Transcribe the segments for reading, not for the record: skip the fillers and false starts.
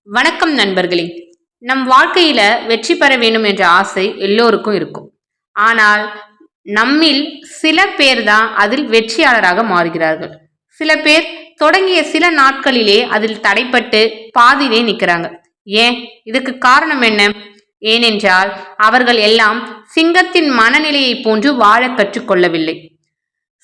வணக்கம் நண்பர்களே. நம் வாழ்க்கையில வெற்றி பெற வேண்டும் என்ற ஆசை எல்லோருக்கும் இருக்கும். ஆனால் நம்மில் சில பேர் தான் அதில் வெற்றியாளராக மாறுகிறார்கள். சில பேர் தொடங்கிய சில நாட்களிலே அதில் தடைப்பட்டு பாதியிலே நிற்கிறாங்க. ஏன்? இதுக்கு காரணம் என்ன? ஏனென்றால் அவர்கள் எல்லாம் சிங்கத்தின் மனநிலையை போன்று வாழ கற்றுக்கொள்ளவில்லை.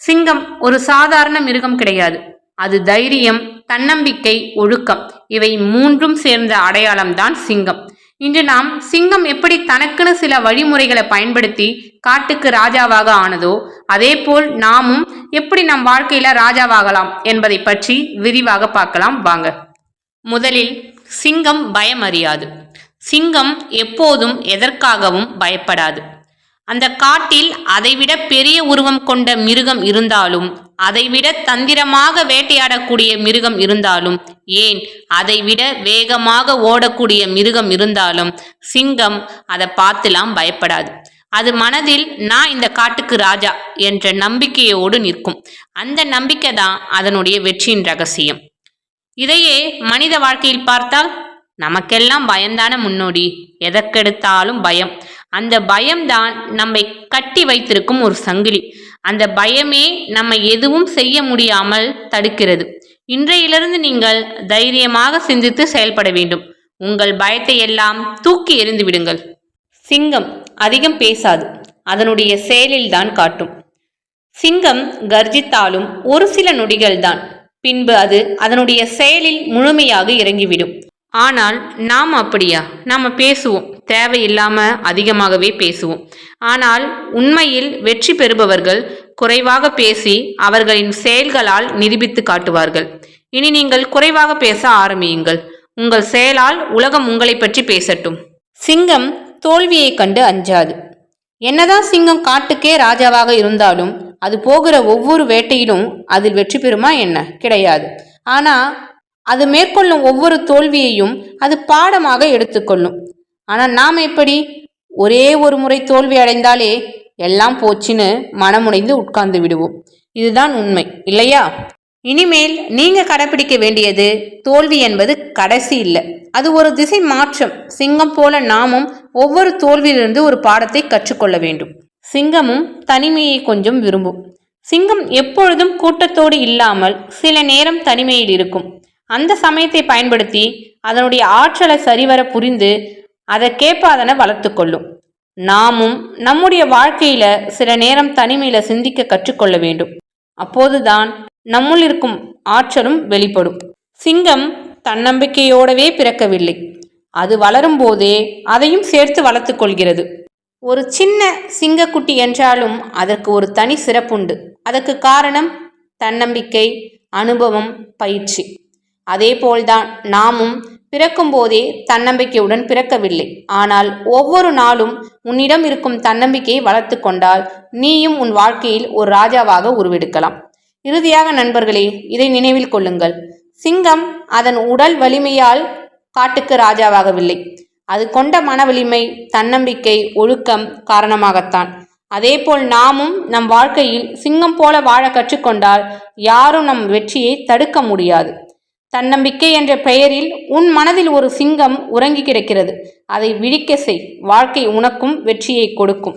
சிங்கம் ஒரு சாதாரண மிருகம் கிடையாது. அது தைரியம், தன்னம்பிக்கை, ஒழுக்கம் இவை மூன்றும் சேர்ந்த அடையாளம்தான் சிங்கம். இன்று நாம் சிங்கம் எப்படி தனக்குன்னு சில வழிமுறைகளை பயன்படுத்தி காட்டுக்கு ராஜாவாக ஆனதோ அதே போல் நாமும் எப்படி நம் வாழ்க்கையில ராஜாவாகலாம் என்பதை பற்றி விரிவாக பார்க்கலாம் வாங்க. முதலில் சிங்கம் பயம் அறியாது. சிங்கம் எப்போதும் எதற்காகவும் பயப்படாது. அந்த காட்டில் அதைவிட பெரிய உருவம் கொண்ட மிருகம் இருந்தாலும், அதைவிட தந்திரமாக வேட்டையாடக்கூடிய மிருகம் இருந்தாலும், ஏன் அதைவிட வேகமாக ஓடக்கூடிய மிருகம் இருந்தாலும் சிங்கம் அதை பார்த்துலாம் பயப்படாது. அது மனதில் நான் இந்த காட்டுக்கு ராஜா என்ற நம்பிக்கையோடு நிற்கும். அந்த நம்பிக்கை தான் அதனுடைய வெற்றியின் ரகசியம். இதையே மனித வாழ்க்கையில் பார்த்தால் நமக்கெல்லாம் பயம்தான முன்னோடி. எதற்கெடுத்தாலும் பயம். அந்த பயம்தான் நம்மை கட்டி வைத்திருக்கும் ஒரு சங்கிலி. அந்த பயமே நம்ம எதுவும் செய்ய முடியாமல் தடுக்கிறது. இன்றையிலிருந்து நீங்கள் தைரியமாக சிந்தித்து செயல்பட வேண்டும். உங்கள் பயத்தை எல்லாம் தூக்கி எறிந்து விடுங்கள். சிங்கம் அதிகம் பேசாது. அதனுடைய செயலில் தான் காட்டும். சிங்கம் கர்ஜித்தாலும் ஒரு சில நொடிகள் தான். பின்பு அது அதனுடைய செயலில் முழுமையாக இறங்கிவிடும். ஆனால் நாம் அப்படியா? நாம் பேசுவோம், தேவையில்லாம அதிகமாகவே பேசுவோம். ஆனால் உண்மையில் வெற்றி பெறுபவர்கள் குறைவாக பேசி அவர்களின் செயல்களால் நிரூபித்து காட்டுவார்கள். இனி நீங்கள் குறைவாக பேச ஆரம்பியுங்கள். உங்கள் செயலால் உலகம் உங்களை பற்றி பேசட்டும். சிங்கம் தோல்வியை கண்டு அஞ்சாது. என்னதான் சிங்கம் காட்டுக்கே ராஜாவாக இருந்தாலும் அது போகிற ஒவ்வொரு வேட்டையிலும் அதில் வெற்றி பெறுமா என்ன? கிடையாது. ஆனா அது மேற்கொள்ளும் ஒவ்வொரு தோல்வியையும் அது பாடமாக எடுத்துக்கொள்ளும். ஆனால் நாம் எப்படி? ஒரே ஒரு முறை தோல்வி அடைந்தாலே எல்லாம் போச்சுன்னு மனமுடைந்து உட்கார்ந்து விடுவோம். இதுதான் உண்மை, இல்லையா? இனிமேல் நீங்க கடைபிடிக்க வேண்டியது தோல்வி என்பது கடைசி இல்லை, அது ஒரு திசை மாற்றம். சிங்கம் போல நாமும் ஒவ்வொரு தோல்வியிலிருந்து ஒரு பாடத்தை கற்றுக்கொள்ள வேண்டும். சிங்கமும் தனிமையை கொஞ்சம் விரும்பும். சிங்கம் எப்பொழுதும் கூட்டத்தோடு இல்லாமல் சில நேரம் தனிமையில் இருக்கும். அந்த சமயத்தை பயன்படுத்தி அதனுடைய ஆற்றலை சரிவர புரிந்து அதற்கேற்ப அதனை வளர்த்து கொள்ளும். நாமும் நம்முடைய வாழ்க்கையில சில நேரம் தனிமையில சிந்திக்க கற்றுக்கொள்ள வேண்டும். அப்போதுதான் நம்முள் இருக்கும் ஆற்றலும் வெளிப்படும். சிங்கம் தன்னம்பிக்கையோடவே பிறக்கவில்லை. அது வளரும் போதே அதையும் சேர்த்து வளர்த்து கொள்கிறது. ஒரு சின்ன சிங்கக்குட்டி என்றாலும் அதற்கு ஒரு தனி சிறப்புண்டு. அதற்கு காரணம் தன்னம்பிக்கை, அனுபவம், பயிற்சி. அதே போல்தான் நாமும் பிறக்கும் போதே தன்னம்பிக்கையுடன் பிறக்கவில்லை. ஆனால் ஒவ்வொரு நாளும் உன்னிடம் இருக்கும் தன்னம்பிக்கையை வளர்த்து கொண்டால் நீயும் உன் வாழ்க்கையில் ஒரு ராஜாவாக உருவெடுக்கலாம். இறுதியாக நண்பர்களே, இதை நினைவில் கொள்ளுங்கள். சிங்கம் அதன் உடல் வலிமையால் காட்டுக்கு ராஜாவாகவில்லை. அது கொண்ட மன வலிமை, தன்னம்பிக்கை, ஒழுக்கம் காரணமாகத்தான். அதேபோல் நாமும் நம் வாழ்க்கையில் சிங்கம் போல வாழ கற்றுக்கொண்டால் யாரும் நம் வெற்றியை தடுக்க முடியாது. தன்னம்பிக்கை என்ற பெயரில் உன் மனதில் ஒரு சிங்கம் உறங்கி கிடக்கிறது. அதை விழிக்க செய். வாழ்க்கை உனக்கும் வெற்றியை கொடுக்கும்.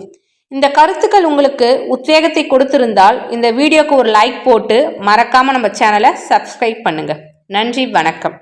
இந்த கருத்துக்கள் உங்களுக்கு உத்வேகத்தை கொடுத்திருந்தால் இந்த வீடியோக்கு ஒரு லைக் போட்டு மறக்காம நம்ம சேனலை சப்ஸ்கிரைப் பண்ணுங்க. நன்றி, வணக்கம்.